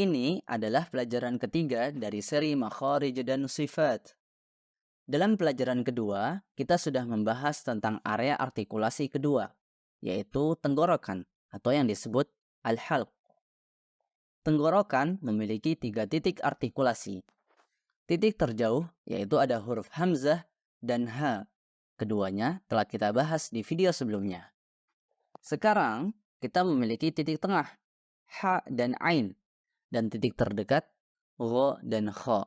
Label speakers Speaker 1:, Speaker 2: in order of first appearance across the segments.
Speaker 1: Ini adalah pelajaran ketiga dari seri Makharij dan Sifat. Dalam pelajaran kedua, kita sudah membahas tentang area artikulasi kedua, yaitu tenggorokan atau yang disebut al-halq. Tenggorokan memiliki 3 titik artikulasi. Titik terjauh yaitu ada huruf hamzah dan ha. Keduanya telah kita bahas di video sebelumnya. Sekarang kita memiliki titik tengah, ha dan ain, dan titik terdekat, gha dan kha.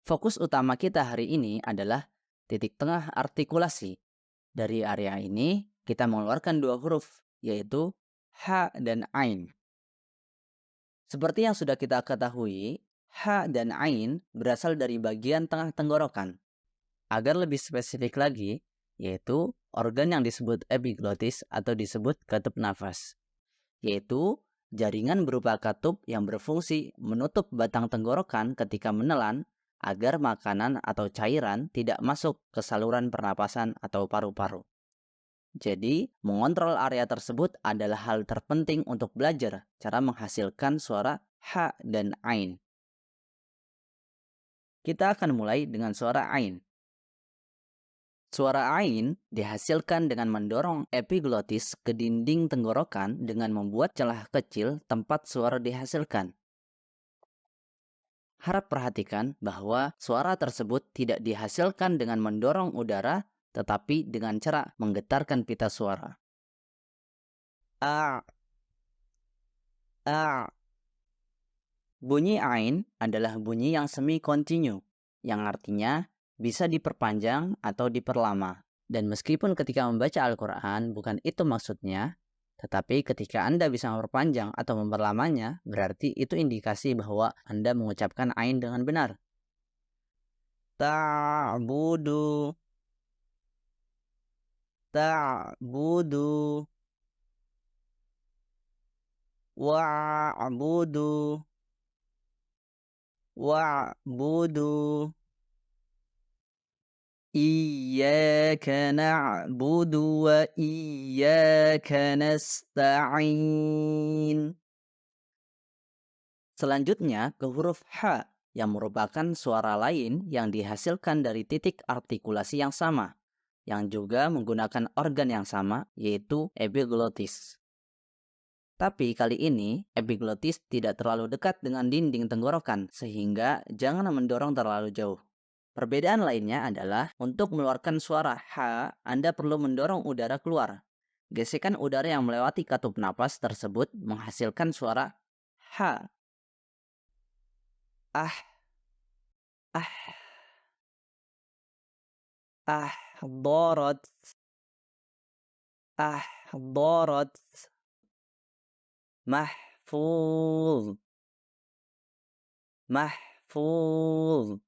Speaker 1: Fokus utama kita hari ini adalah titik tengah artikulasi. Dari area ini, kita mengeluarkan 2 huruf, yaitu ha dan ain. Seperti yang sudah kita ketahui, ha dan ain berasal dari bagian tengah tenggorokan. Agar lebih spesifik lagi, yaitu organ yang disebut epiglotis atau disebut katup nafas, yaitu jaringan berupa katup yang berfungsi menutup batang tenggorokan ketika menelan agar makanan atau cairan tidak masuk ke saluran pernapasan atau paru-paru. Jadi, mengontrol area tersebut adalah hal terpenting untuk belajar cara menghasilkan suara ha dan ain. Kita akan mulai dengan suara ain. Suara ain dihasilkan dengan mendorong epiglotis ke dinding tenggorokan dengan membuat celah kecil tempat suara dihasilkan. Harap perhatikan bahwa suara tersebut tidak dihasilkan dengan mendorong udara, tetapi dengan cara menggetarkan pita suara. A. A. Bunyi ain adalah bunyi yang semi-kontinu, yang artinya bisa diperpanjang atau diperlama. Dan meskipun ketika membaca Al-Quran bukan itu maksudnya, tetapi ketika Anda bisa memperpanjang atau memperlamanya, berarti itu indikasi bahwa Anda mengucapkan ain dengan benar. Ta'budu. Ta'budu. Wa'budu. Wa'budu. Iyyaka na'budu wa iyyaka nasta'in. Selanjutnya ke huruf ha yang merupakan suara lain yang dihasilkan dari titik artikulasi yang sama, yang juga menggunakan organ yang sama, yaitu epiglotis. Tapi kali ini epiglotis tidak terlalu dekat dengan dinding tenggorokan, sehingga jangan mendorong terlalu jauh. Perbedaan lainnya adalah untuk mengeluarkan suara ha, Anda perlu mendorong udara keluar. Gesekan udara yang melewati katup napas tersebut menghasilkan suara ha. Ah. Ahdarat. Ahdarat. Mahfuz. Mahfuz.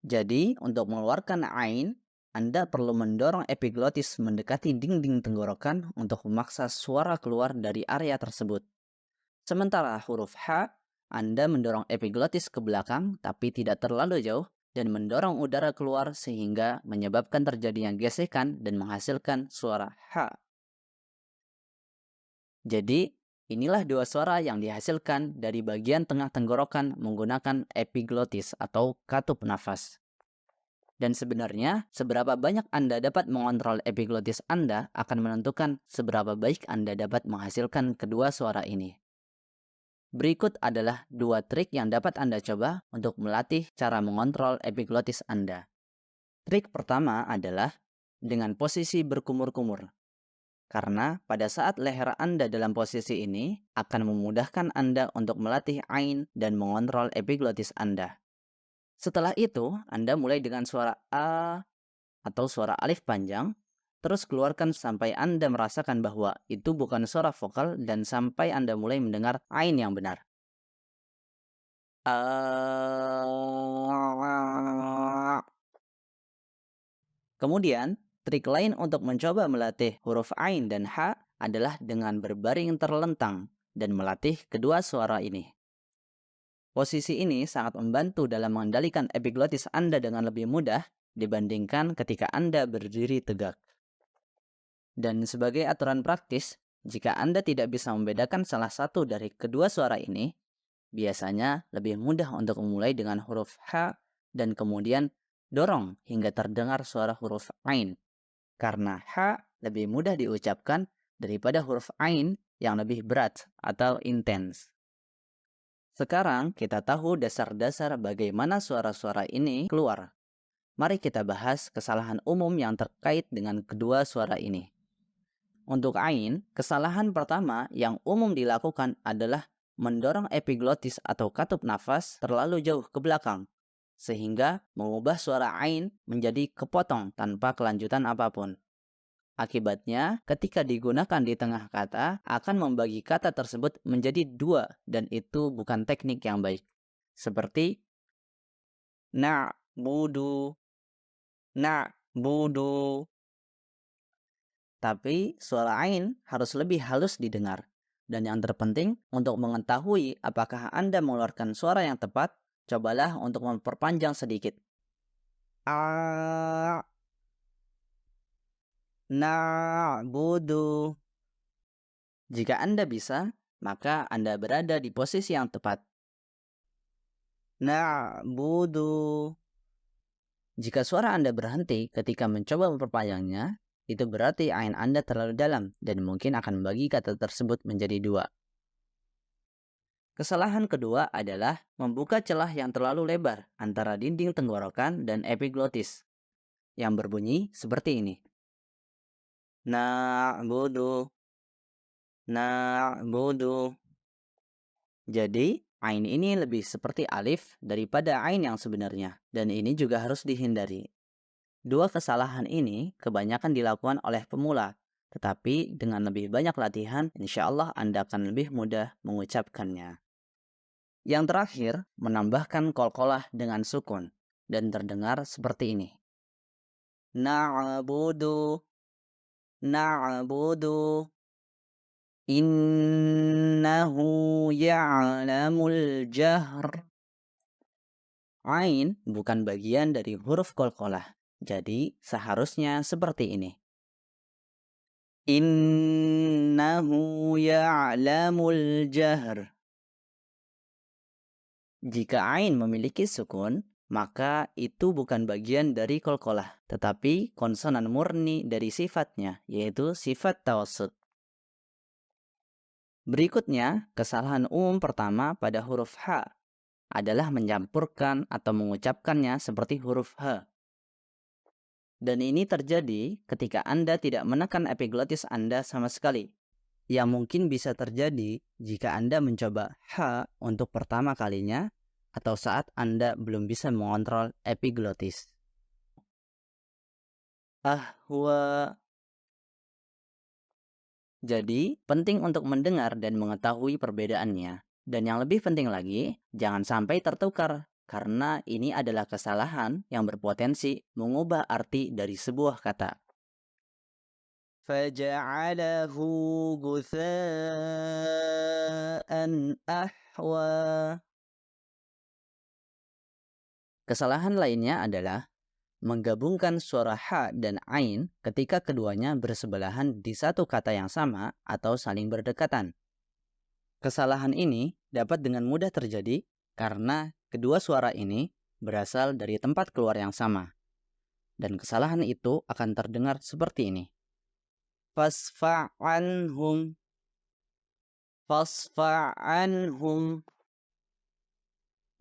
Speaker 1: Jadi, untuk mengeluarkan ain, Anda perlu mendorong epiglotis mendekati dinding tenggorokan untuk memaksa suara keluar dari area tersebut. Sementara huruf ha, Anda mendorong epiglotis ke belakang tapi tidak terlalu jauh dan mendorong udara keluar sehingga menyebabkan terjadinya gesekan dan menghasilkan suara ha. Jadi, inilah 2 suara yang dihasilkan dari bagian tengah tenggorokan menggunakan epiglotis atau katup nafas. Dan sebenarnya, seberapa banyak Anda dapat mengontrol epiglotis Anda akan menentukan seberapa baik Anda dapat menghasilkan kedua suara ini. Berikut adalah 2 trik yang dapat Anda coba untuk melatih cara mengontrol epiglotis Anda. Trik pertama adalah dengan posisi berkumur-kumur. Karena pada saat leher Anda dalam posisi ini akan memudahkan Anda untuk melatih ain dan mengontrol epiglotis Anda. Setelah itu, Anda mulai dengan suara a atau suara alif panjang, terus keluarkan sampai Anda merasakan bahwa itu bukan suara vokal dan sampai Anda mulai mendengar ain yang benar. Kemudian, trik lain untuk mencoba melatih huruf ain dan ha adalah dengan berbaring terlentang dan melatih kedua suara ini. Posisi ini sangat membantu dalam mengendalikan epiglotis Anda dengan lebih mudah dibandingkan ketika Anda berdiri tegak. Dan sebagai aturan praktis, Jika Anda tidak bisa membedakan salah satu dari kedua suara ini, biasanya lebih mudah untuk memulai dengan huruf H dan kemudian dorong hingga terdengar suara huruf Ain. Karena H lebih mudah diucapkan daripada huruf Ain yang lebih berat atau intens. Sekarang kita tahu dasar-dasar bagaimana suara-suara ini keluar. Mari kita bahas kesalahan umum yang terkait dengan kedua suara ini. Untuk Ain, kesalahan pertama yang umum dilakukan adalah mendorong epiglotis atau katup nafas terlalu jauh ke belakang, sehingga mengubah suara Ain menjadi kepotong tanpa kelanjutan apapun. Akibatnya, ketika digunakan di tengah kata, akan membagi kata tersebut menjadi dua, dan itu bukan teknik yang baik. Seperti na'budu, na'budu. Tapi suara Ain harus lebih halus didengar. Dan yang terpenting, untuk mengetahui apakah Anda mengeluarkan suara yang tepat, cobalah untuk memperpanjang sedikit. A, na'budu. Jika Anda bisa, maka Anda berada di posisi yang tepat. Na'budu. Jika suara Anda berhenti ketika mencoba memperpanjangnya, itu berarti Ain Anda terlalu dalam dan mungkin akan membagi kata tersebut menjadi dua. Kesalahan kedua adalah membuka celah yang terlalu lebar antara dinding tenggorokan dan epiglotis, yang berbunyi seperti ini. Na'budu, na'budu. Jadi, Ain ini lebih seperti alif daripada Ain yang sebenarnya, dan ini juga harus dihindari. Dua kesalahan ini kebanyakan dilakukan oleh pemula, tetapi dengan lebih banyak latihan, insya Allah Anda akan lebih mudah mengucapkannya. Yang terakhir, menambahkan qalqalah dengan sukun, dan terdengar seperti ini. Na'budu, na'budu, innahu ya'lamul jahr. Ain bukan bagian dari huruf qalqalah. Jadi, seharusnya seperti ini. Innahu ya'lamul jahr. Jika Ain memiliki sukun, maka itu bukan bagian dari qalqalah, tetapi konsonan murni dari sifatnya, yaitu sifat tawassut. Berikutnya, kesalahan umum pertama pada huruf H adalah mencampurkan atau mengucapkannya seperti huruf H. Dan ini terjadi ketika Anda tidak menekan epiglotis Anda sama sekali. Yang mungkin bisa terjadi jika Anda mencoba H untuk pertama kalinya atau saat Anda belum bisa mengontrol epiglotis. Ahwa. Jadi, penting untuk mendengar dan mengetahui perbedaannya. Dan yang lebih penting lagi, jangan sampai tertukar. Karena ini adalah kesalahan yang berpotensi mengubah arti dari sebuah kata. فَجَعَلَهُ غُثَاءً أَحْوَى. Kesalahan lainnya adalah menggabungkan suara H dan Ain ketika keduanya bersebelahan di satu kata yang sama atau saling berdekatan. Kesalahan ini dapat dengan mudah terjadi karena kedua suara ini berasal dari tempat keluar yang sama. Dan kesalahan itu akan terdengar seperti ini. Fasfa'anhum. Fasfa'anhum.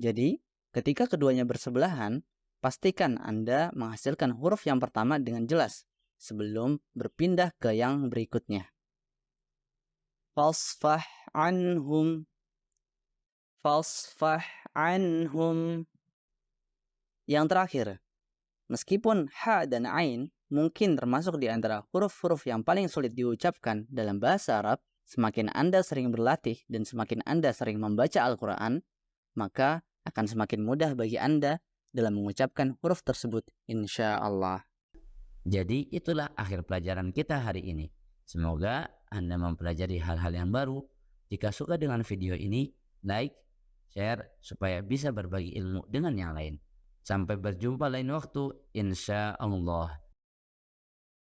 Speaker 1: Jadi, ketika keduanya bersebelahan, pastikan Anda menghasilkan huruf yang pertama dengan jelas sebelum berpindah ke yang berikutnya. Fasfah anhum. Fasfah anhum. Yang terakhir, meskipun H dan Ain mungkin termasuk di antara huruf-huruf yang paling sulit diucapkan dalam bahasa Arab, semakin Anda sering berlatih dan semakin Anda sering membaca Al-Quran, maka akan semakin mudah bagi Anda dalam mengucapkan huruf tersebut, insya Allah.
Speaker 2: Jadi itulah akhir pelajaran kita hari ini. Semoga Anda mempelajari hal-hal yang baru. Jika suka dengan video ini, like, share, supaya bisa berbagi ilmu dengan yang lain. Sampai berjumpa lain waktu, insya Allah.